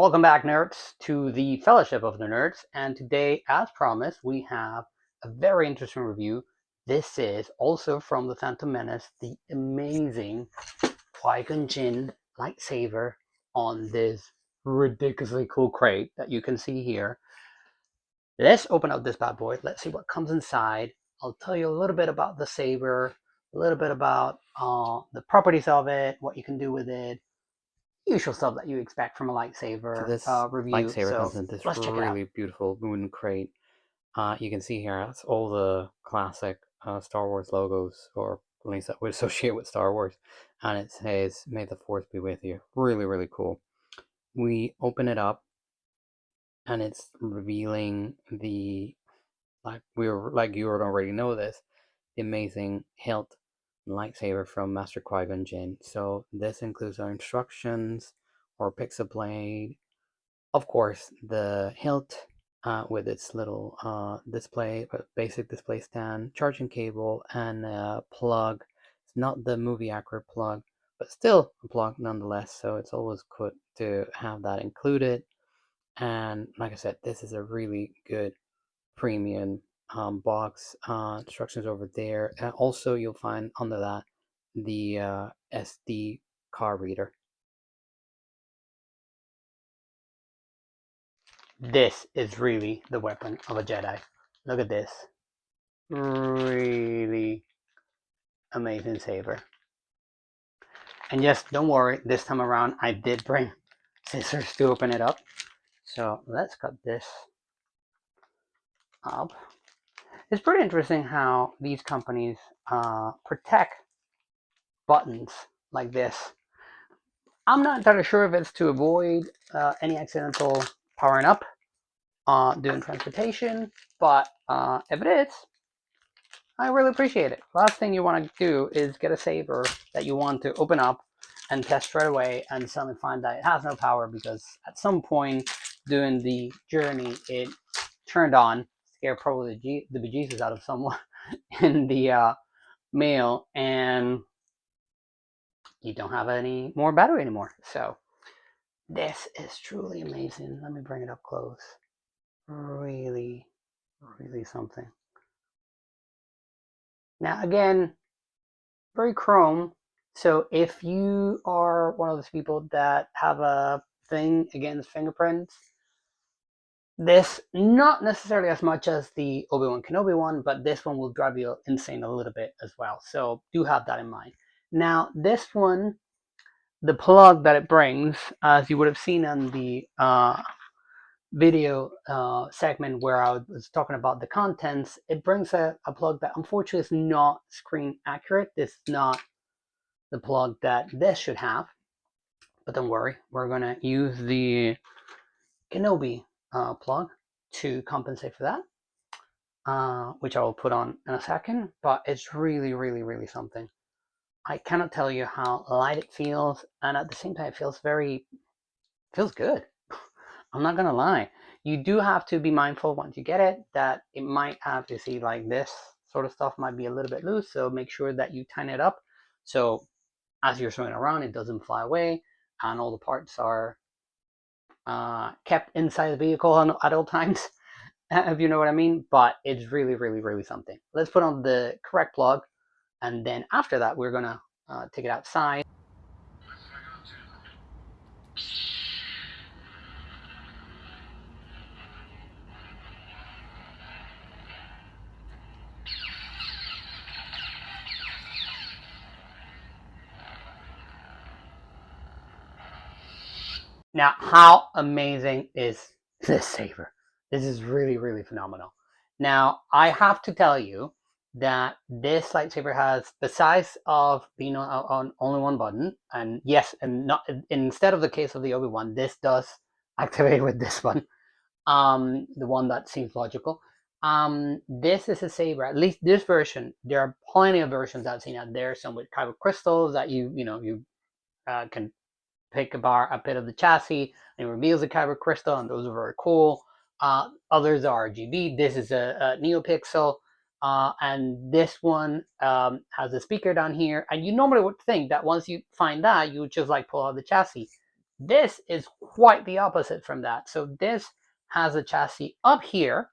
Welcome back, nerds, to the Fellowship of the Nerds. And today, as promised, we have a very interesting review. This is also from The Phantom Menace, the amazing Qui-Gon Jinn lightsaber on this ridiculously cool crate that you can see here. Let's open up this bad boy. Let's see what comes inside. I'll tell you a little bit about the saber, a little bit about the properties of it, what you can do with it, usual stuff that you expect from a lightsaber So this review. lightsaber comes So in this let's check it out. really beautiful wooden crate. You can see here, that's all the classic Star Wars logos, or at least that would associate with Star Wars. And it says, "May the Force be with you." Really, really cool. We open it up, and it's revealing the, like you would already know this, the amazing hilt lightsaber from Master Qui-Gon Jinn. So this includes our instructions, or pixel blade, of course, the hilt with its little display, basic display stand, charging cable, and a plug. It's not the movie accurate plug, but still a plug nonetheless. So it's always good to have that included. And like I said, this is a really good premium box. Instructions over there. And also, you'll find under that the SD card reader. This is really the weapon of a Jedi. Look at this. Really amazing saber. And yes, don't worry, this time around I did bring scissors to open it up. So let's cut this up. It's pretty interesting how these companies protect buttons like this. I'm not entirely sure if it's to avoid any accidental powering up during transportation, but if it is, I really appreciate it. Last thing you want to do is get a saber that you want to open up and test right away and suddenly find that it has no power because at some point during the journey it turned on, scared probably the bejesus out of someone in the mail, and you don't have any more battery anymore. So this is truly amazing. Let me bring it up close. Really, really something. Now again, very chrome. So if you are one of those people that have a thing against fingerprints, this, not necessarily as much as the Obi-Wan Kenobi one, but this one will drive you insane a little bit as well. So do have that in mind. Now this one, the plug that it brings, as you would have seen on the video segment where I was talking about the contents, it brings a plug that unfortunately is not screen accurate. This is not the plug that this should have, but don't worry, we're gonna use the Kenobi plug to compensate for that, which I will put on in a second. But it's really, really, really something. I cannot tell you how light it feels, and at the same time, it feels good. I'm not gonna lie. You do have to be mindful once you get it that it might have, to see, like this sort of stuff might be a little bit loose, so make sure that you tighten it up so as you're swinging around it doesn't fly away and all the parts are kept inside the vehicle at all times, if you know what I mean. But it's really, really, really something. Let's put on the correct plug, and then after that we're gonna take it outside. Now, how amazing is this saber? This is really, really phenomenal. Now, I have to tell you that this lightsaber has the size of being on only one button, and yes, and not instead of the case of the Obi-Wan, this does activate with this one, the one that seems logical. This is a saber, at least this version. There are plenty of versions I've seen out there, some with kyber crystals that you can pick a bit of the chassis and it reveals the kyber crystal, and those are very cool. Others are RGB. This is a NeoPixel, and this one has a speaker down here. And you normally would think that once you find that, you would just like pull out the chassis. This is quite the opposite from that. So this has a chassis up here.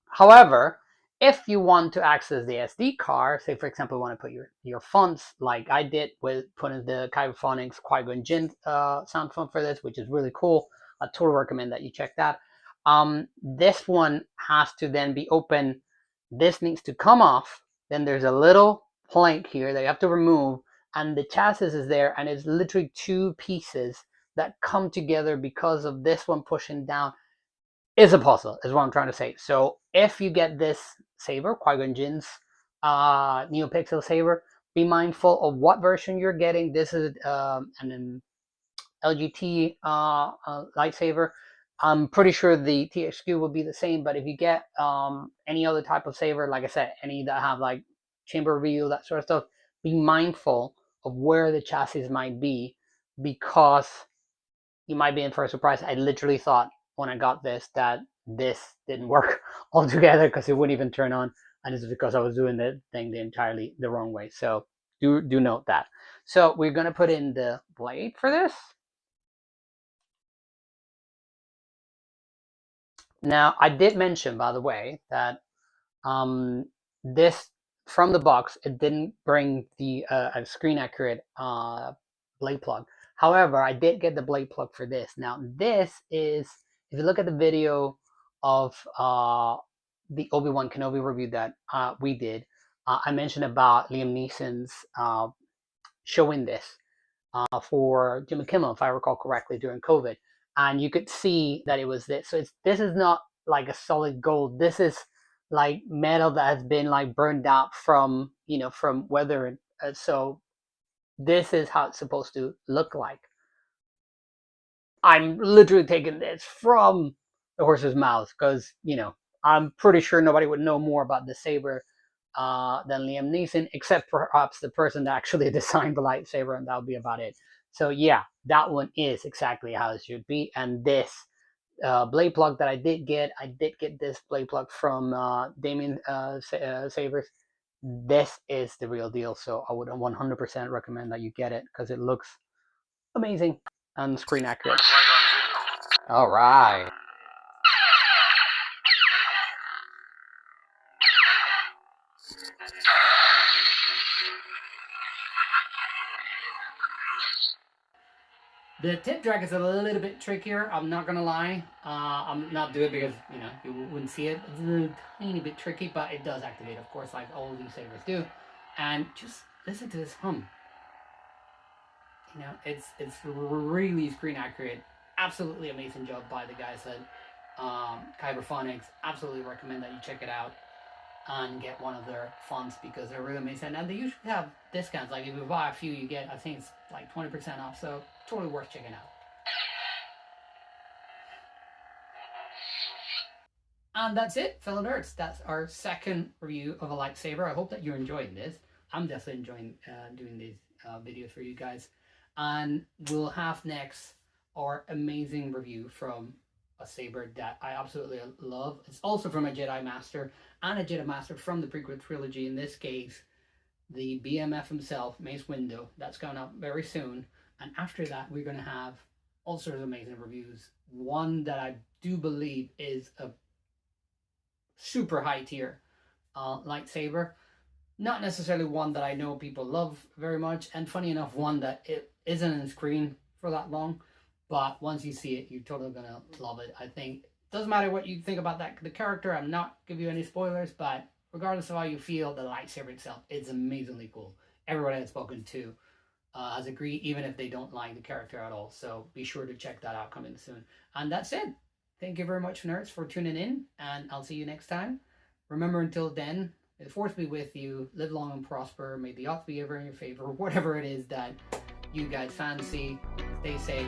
However, if you want to access the SD card, say for example you want to put your fonts like I did with putting the Kyberphonics Qui-Gon Jinn sound font for this, which is really cool. I totally recommend that you check that. This one has to then be open. This needs to come off. Then there's a little plank here that you have to remove, and the chassis is there, and it's literally two pieces that come together because of this one pushing down. Is a puzzle, is what I'm trying to say. So if you get this saber, Qui-Gon Jinn's NeoPixel saber, be mindful of what version you're getting. This is an LGT lightsaber. I'm pretty sure the THQ will be the same, but if you get any other type of saber, like I said, any that have like chamber reveal, that sort of stuff, be mindful of where the chassis might be, because you might be in for a surprise. I literally thought when I got this that this didn't work altogether because it wouldn't even turn on, and it's because I was doing the thing entirely the wrong way. So do note that. So we're gonna put in the blade for this. Now I did mention, by the way, that this from the box it didn't bring the a screen accurate blade plug. However, I did get the blade plug for this. Now this is, if you look at the video of the Obi-Wan Kenobi review that we did, I mentioned about Liam Neeson's showing this for Jimmy Kimmel, if I recall correctly, during COVID, and you could see that it was this. So this is not like a solid gold. This is like metal that has been like burned out from from weather. So this is how it's supposed to look like. I'm literally taking this from the horse's mouth because I'm pretty sure nobody would know more about the saber than Liam Neeson, except perhaps the person that actually designed the lightsaber, and that'll be about it. So yeah, that one is exactly how it should be. And this blade plug that I did get this blade plug from Damien Savers. This is the real deal, so I would 100% recommend that you get it because it looks amazing and screen accurate. All right. The tip drag is a little bit trickier, I'm not gonna lie. I'm not doing it because you wouldn't see it. It's a little tiny bit tricky, but it does activate, of course, like all these sabers do. And just listen to this hum. It's really screen accurate. Absolutely amazing job by the guys at Kyberphonics. Absolutely recommend that you check it out and get one of their fonts because they're really amazing. And they usually have discounts. Like if you buy a few, you get, I think it's like 20% off. So totally worth checking out. And that's it, fellow nerds. That's our second review of a lightsaber. I hope that you're enjoying this. I'm definitely enjoying doing these videos for you guys. And we'll have next our amazing review from a saber that I absolutely love. It's also from a Jedi Master, and a Jedi Master from the prequel trilogy. In this case, the BMF himself, Mace Windu. That's coming up very soon. And after that, we're going to have all sorts of amazing reviews. One that I do believe is a super high tier lightsaber. Not necessarily one that I know people love very much. And funny enough, one that it isn't on screen for that long. But once you see it, you're totally going to love it. I think it doesn't matter what you think about the character. I'm not giving you any spoilers, but regardless of how you feel, the lightsaber itself is amazingly cool. Everybody I've spoken to has agreed, even if they don't like the character at all. So be sure to check that out coming soon. And that's it. Thank you very much, nerds, for tuning in, and I'll see you next time. Remember, until then, may the force be with you. Live long and prosper. May the odds be ever in your favor. Whatever it is that you guys fancy. Stay safe.